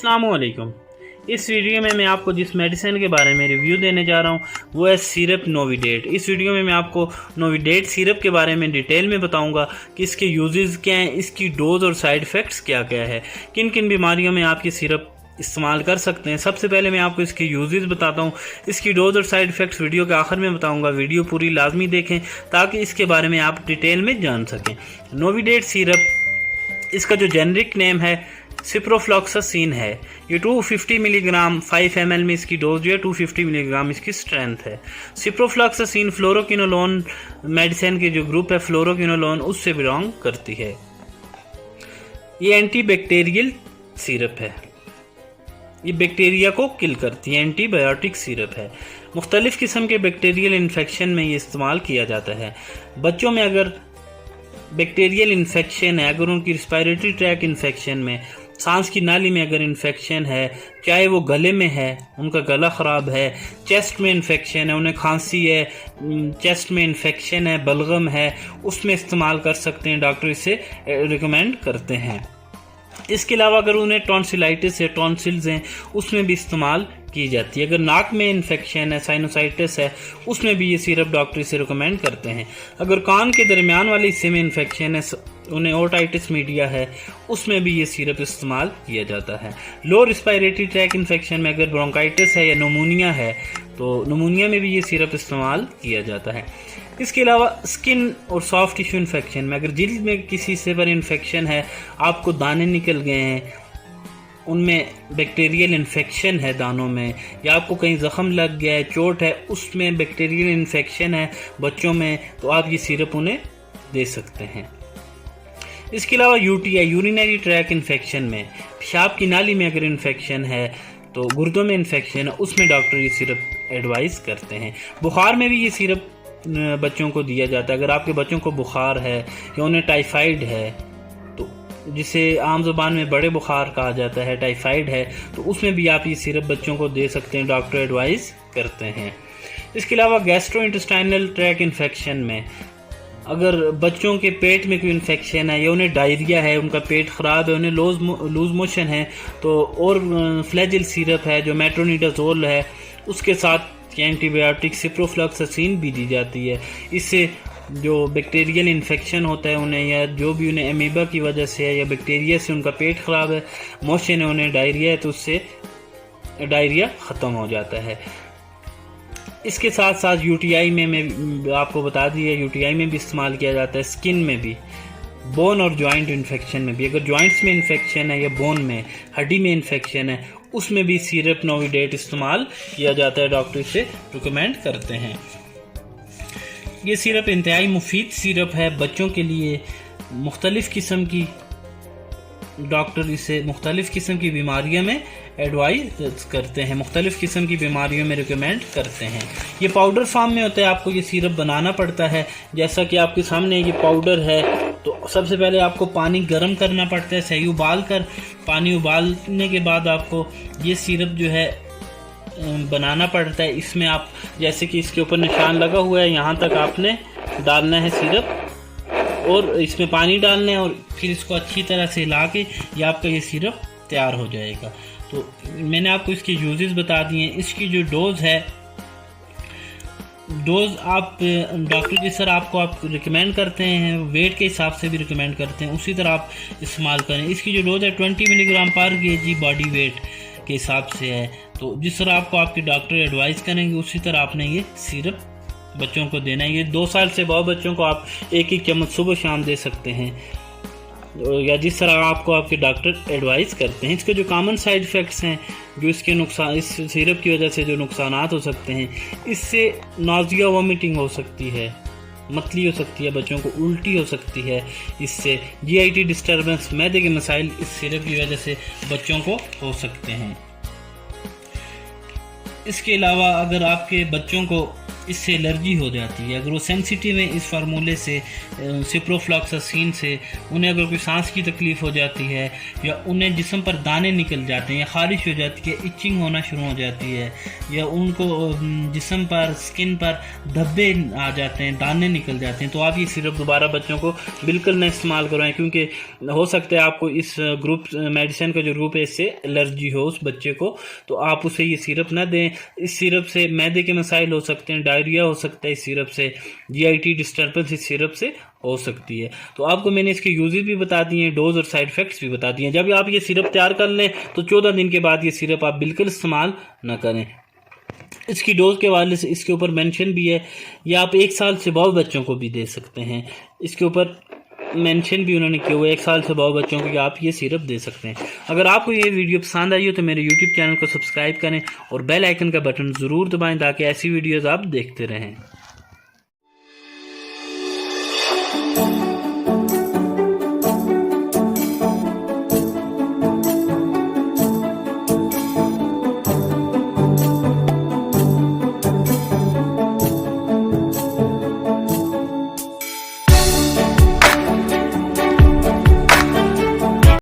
अस्सलामुअलैकुम। इस वीडियो में मैं आपको जिस मेडिसिन के बारे में रिव्यू देने जा रहा हूँ वो है सिरप नोविडेट। इस वीडियो में मैं आपको नोविडेट सिरप के बारे में डिटेल में बताऊंगा कि इसके यूजेस क्या हैं, इसकी डोज और साइड इफ़ेक्ट्स क्या क्या है, किन किन बीमारियों में आप ये सिरप इस्तेमाल कर सकते हैं। सबसे पहले मैं आपको इसके यूजेस बताता हूँ, इसकी डोज और साइड इफ़ेक्ट्स वीडियो के आखिर में बताऊँगा। वीडियो पूरी लाजमी देखें ताकि इसके बारे में आप डिटेल में जान सकें। नोविडेट सिरप, इसका जो जेनरिक नेम है सिप्रोफ्लॉक्सासिन है। ये 250 मिलीग्राम 5 ml में इसकी डोज जो है 250 मिलीग्राम इसकी स्ट्रेंथ है। सिप्रोफ्लॉक्सासिन फ्लोरोक्विनोलोन मेडिसिन के जो ग्रुप है फ्लोरोक्विनोलोन उससे बिलोंग करती है। ये एंटीबैक्टीरियल सिरप है, ये बैक्टीरिया को किल करती है, एंटीबायोटिक सिरप है। मुख्तलिफ किस्म के बैक्टीरियल इन्फेक्शन में ये इस्तेमाल किया जाता है। बच्चों में अगर बैक्टीरियल इन्फेक्शन है, अगर उनकी रिस्पायरेटरी ट्रैक इन्फेक्शन में, सांस की नाली में अगर इन्फेक्शन है, चाहे वो गले में है, उनका गला ख़राब है, चेस्ट में इन्फेक्शन है, उन्हें खांसी है, चेस्ट में इन्फेक्शन है, बलगम है, उसमें इस्तेमाल कर सकते हैं। डॉक्टर इसे रिकमेंड करते हैं। इसके अलावा अगर उन्हें टॉन्सिलाइटिस है, टॉन्सिल्स हैं, उसमें भी इस्तेमाल की जाती है। अगर नाक में इन्फेक्शन है, साइनोसाइटिस है, उसमें भी ये सिरप डॉक्टर इसे रिकमेंड करते हैं। अगर कान के दरमियान वाले हिस्से में इन्फेक्शन है, उन्हें ओटाइटिस मीडिया है, उसमें भी ये सिरप इस्तेमाल किया जाता है। लो रिस्पायरेटरी ट्रैक इन्फेक्शन में अगर ब्रोंकाइटिस है या नमूनिया है तो नमूनिया में भी ये सिरप इस्तेमाल किया जाता है। इसके अलावा स्किन और सॉफ्ट टिश्यू इन्फेक्शन में, अगर जिल्द में किसी से पर इन्फेक्शन है, आपको दाने निकल गए हैं, उनमें बैक्टीरियल इन्फेक्शन है दानों में, या आपको कहीं ज़ख़म लग गया है, चोट है, उसमें बैक्टीरियल इन्फेक्शन है बच्चों में, तो आप ये सिरप उन्हें दे सकते हैं। इसके अलावा यूटीआई यूरिनरी ट्रैक इन्फेक्शन में, पेशाब की नाली में अगर इन्फेक्शन है, तो गुर्दों में इन्फेक्शन है, उसमें डॉक्टर ये सिरप एडवाइस करते हैं। बुखार में भी ये सिरप बच्चों को दिया जाता है। अगर आपके बच्चों को बुखार है या उन्हें टाइफाइड है, तो जिसे आम ज़ुबान में बड़े बुखार कहा जाता है, टाइफाइड है, तो उसमें भी आप ये सिरप बच्चों को दे सकते हैं, डॉक्टर एडवाइस करते हैं। इसके अलावा गैस्ट्रोइंटेस्टाइनल ट्रैक इन्फेक्शन में, अगर बच्चों के पेट में कोई इन्फेक्शन है या उन्हें डायरिया है, उनका पेट ख़राब है, उन्हें लूज मोशन है, तो और फ्लैजिल सिरप है जो मेट्रोनिडाजोल है, उसके साथ एंटीबायोटिक सिप्रोफ्लॉक्सासिन भी दी जाती है। इससे जो बैक्टीरियल इन्फेक्शन होता है उन्हें, या जो भी उन्हें अमीबा की वजह से है या बैक्टीरिया से उनका पेट ख़राब है, मोशन है, उन्हें डायरिया है, तो उससे डायरिया ख़त्म हो जाता है। इसके साथ साथ यूटीआई में मैं आपको बता दिया, यूटीआई में भी इस्तेमाल किया जाता है, स्किन में भी, बोन और जॉइंट इन्फेक्शन में भी। अगर जॉइंट्स में इन्फेक्शन है या बोन में, हड्डी में इन्फेक्शन है, उसमें भी सिरप नोविडेट इस्तेमाल किया जाता है, डॉक्टर इसे रिकमेंड करते हैं। ये सिरप इंतहाई मुफीद सिरप है बच्चों के लिए। मुख्तलिफ़ किस्म की डॉक्टर इसे मुख्तलिफ़ किस्म की बीमारियों में एडवाइस करते हैं, मुख्तलिफ़ किस्म की बीमारियों में रिकमेंड करते हैं। ये पाउडर फॉर्म में होता है, आपको ये सिरप बनाना पड़ता है। जैसा कि आपके सामने ये पाउडर है, तो सबसे पहले आपको पानी गर्म करना पड़ता है, सही उबाल कर। पानी उबालने के बाद आपको ये सिरप जो है बनाना पड़ता है। इसमें आप, जैसे कि इसके ऊपर निशान लगा हुआ है, यहाँ तक आपने डालना है सिरप, और इसमें पानी डालना है, और फिर इसको अच्छी तरह से हिला के ये आपका ये सिरप तैयार हो जाएगा। तो मैंने आपको इसके यूजेस बता दिए हैं। इसकी जो डोज़ है, डोज़ आप डॉक्टर जिस तरह आपको आप रिकमेंड करते हैं, वेट के हिसाब से भी रिकमेंड करते हैं, उसी तरह आप इस्तेमाल करें। इसकी जो डोज़ है 20 मिलीग्राम पर केजी बॉडी वेट के हिसाब से है। तो जिस तरह आपको आपके डॉक्टर एडवाइस करेंगे उसी तरह आपने ये सिरप बच्चों को देना है। ये 2 साल से बहुत बच्चों को आप एक चम्मच सुबह शाम दे सकते हैं, या जिस तरह आपको आपके डॉक्टर एडवाइस करते हैं। इसके जो कॉमन साइड इफ़ेक्ट्स हैं, जो इसके नुकसान, इस सिरप की वजह से जो नुकसानात हो सकते हैं, इससे नाज़िया वॉमिटिंग हो सकती है, मतली हो सकती है, बच्चों को उल्टी हो सकती है, इससे जीआईटी डिस्टर्बेंस, मैदे के मसाइल इस सिरप की वजह से बच्चों को हो सकते हैं। इसके अलावा अगर आपके बच्चों को इससे एलर्जी हो जाती है। अगर वो सेंसिटिव है इस फार्मूले से, सिप्रोफ्लॉक्सासिन से, उन्हें अगर कोई सांस की तकलीफ़ हो जाती है या उन्हें जिस्म पर दाने निकल जाते हैं या ख़ारिश हो जाती है, इचिंग होना शुरू हो जाती है या उनको जिस्म पर, स्किन पर धब्बे आ जाते हैं, दाने निकल जाते हैं, तो आप ये सिरप दोबारा बच्चों को बिल्कुल न इस्तेमाल करवाएं, क्योंकि हो सकता है आपको इस ग्रुप मेडिसिन का जो ग्रुप है इससे एलर्जी हो उस बच्चे को, तो आप उसे ये सिरप ना दें। इस सिरप से मैदे के मसाइल हो सकते हैं, डायरिया हो सकता है इस सिरप से, जीआईटी डिस्टर्बेंस इस सिरप से हो सकती है। तो आपको मैंने इसके यूजेस भी बता दिए हैं, डोज और साइड इफेक्ट्स भी बता दिए हैं। जब आप ये सिरप तैयार कर लें तो 14 दिन के बाद ये सिरप आप बिल्कुल इस्तेमाल ना करें। इसकी डोज के हवाले से इसके ऊपर मेंशन भी है, या आप 1 साल से बहुत बच्चों को भी दे सकते हैं। इसके ऊपर मेंशन भी उन्होंने किया हुआ है 1 साल से बहुत बच्चों को कि आप ये सिरप दे सकते हैं। अगर आपको ये वीडियो पसंद आई हो तो मेरे यूट्यूब चैनल को सब्सक्राइब करें और बेल आइकन का बटन ज़रूर दबाएं ताकि ऐसी वीडियोज़ आप देखते रहें।